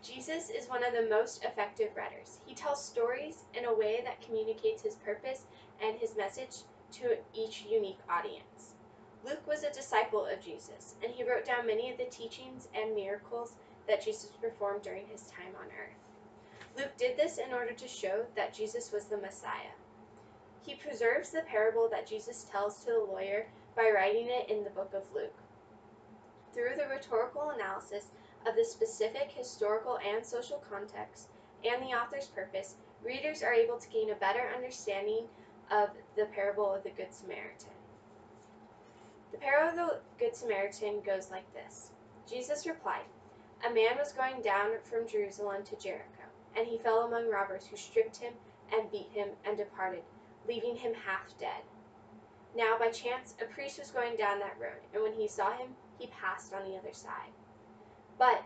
Jesus is one of the most effective writers. He tells stories in a way that communicates his purpose and his message to each unique audience. Luke was a disciple of Jesus, and he wrote down many of the teachings and miracles that Jesus performed during his time on earth. Luke did this in order to show that Jesus was the Messiah. He preserves the parable that Jesus tells to the lawyer by writing it in the book of Luke. Through the rhetorical analysis of the specific historical and social context and the author's purpose, readers are able to gain a better understanding of the parable of the Good Samaritan. The parable of the Good Samaritan goes like this. Jesus replied, "A man was going down from Jerusalem to Jericho, and he fell among robbers who stripped him and beat him and departed, leaving him half dead. Now by chance a priest was going down that road, and when he saw him, he passed on the other side. But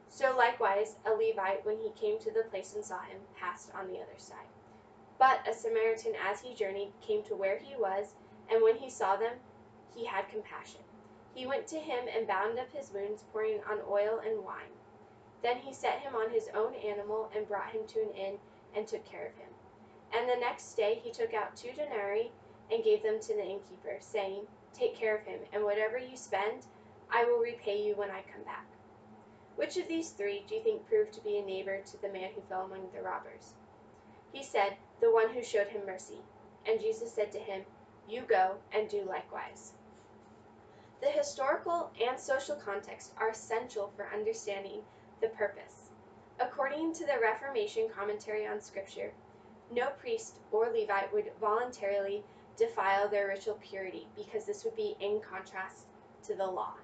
so likewise a Levite, when he came to the place and saw him, passed on the other side. But a Samaritan, as he journeyed, came to where he was, and when he saw them, he had compassion. He went to him and bound up his wounds, pouring on oil and wine. Then he set him on his own animal and brought him to an inn and took care of him. And the next day he took out 2 denarii and gave them to the innkeeper, saying, 'Take care of him, and whatever you spend, I will repay you when I come back.' Which of these 3 do you think proved to be a neighbor to the man who fell among the robbers?" He said, "The one who showed him mercy." And Jesus said to him, "You go and do likewise." The historical and social context are essential for understanding the purpose. According to the Reformation commentary on Scripture, no priest or Levite would voluntarily defile their ritual purity because this would be in contrast to the law.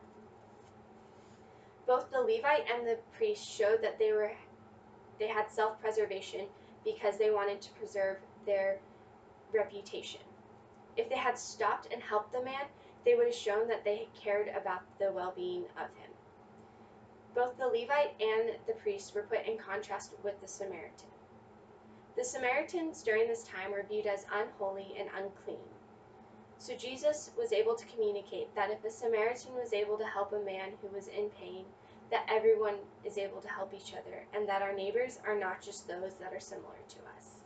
Both the Levite and the priest showed that they had self-preservation because they wanted to preserve their reputation. If they had stopped and helped the man, they would have shown that they cared about the well-being of him. Both the Levite and the priest were put in contrast with the Samaritan. The Samaritans during this time were viewed as unholy and unclean. So Jesus was able to communicate that if a Samaritan was able to help a man who was in pain, that everyone is able to help each other, and that our neighbors are not just those that are similar to us.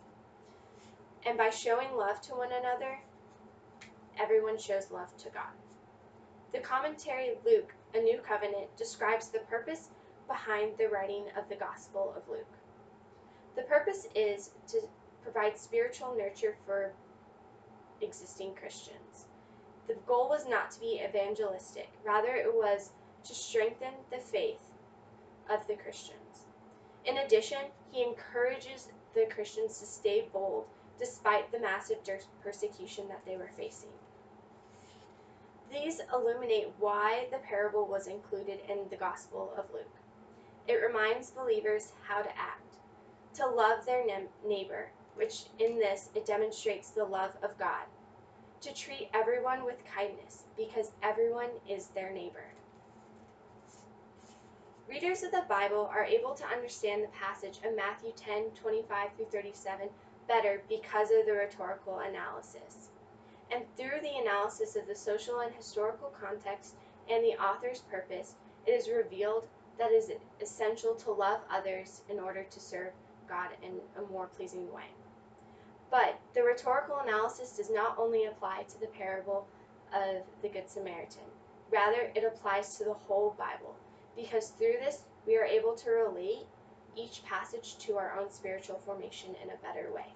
And by showing love to one another, everyone shows love to God. The commentary Luke, A New Covenant, describes the purpose behind the writing of the Gospel of Luke. The purpose is to provide spiritual nurture for existing Christians. The goal was not to be evangelistic, rather it was to strengthen the faith of the Christians. In addition, he encourages the Christians to stay bold despite the massive persecution that they were facing. These illuminate why the parable was included in the Gospel of Luke. It reminds believers how to act, to love their neighbor, which in this it demonstrates the love of God, to treat everyone with kindness because everyone is their neighbor. Readers of the Bible are able to understand the passage of Matthew 10:25-37 better because of the rhetorical analysis. And through the analysis of the social and historical context and the author's purpose, it is revealed that it is essential to love others in order to serve God in a more pleasing way. But the rhetorical analysis does not only apply to the parable of the Good Samaritan. Rather, it applies to the whole Bible, because through this we are able to relate each passage to our own spiritual formation in a better way.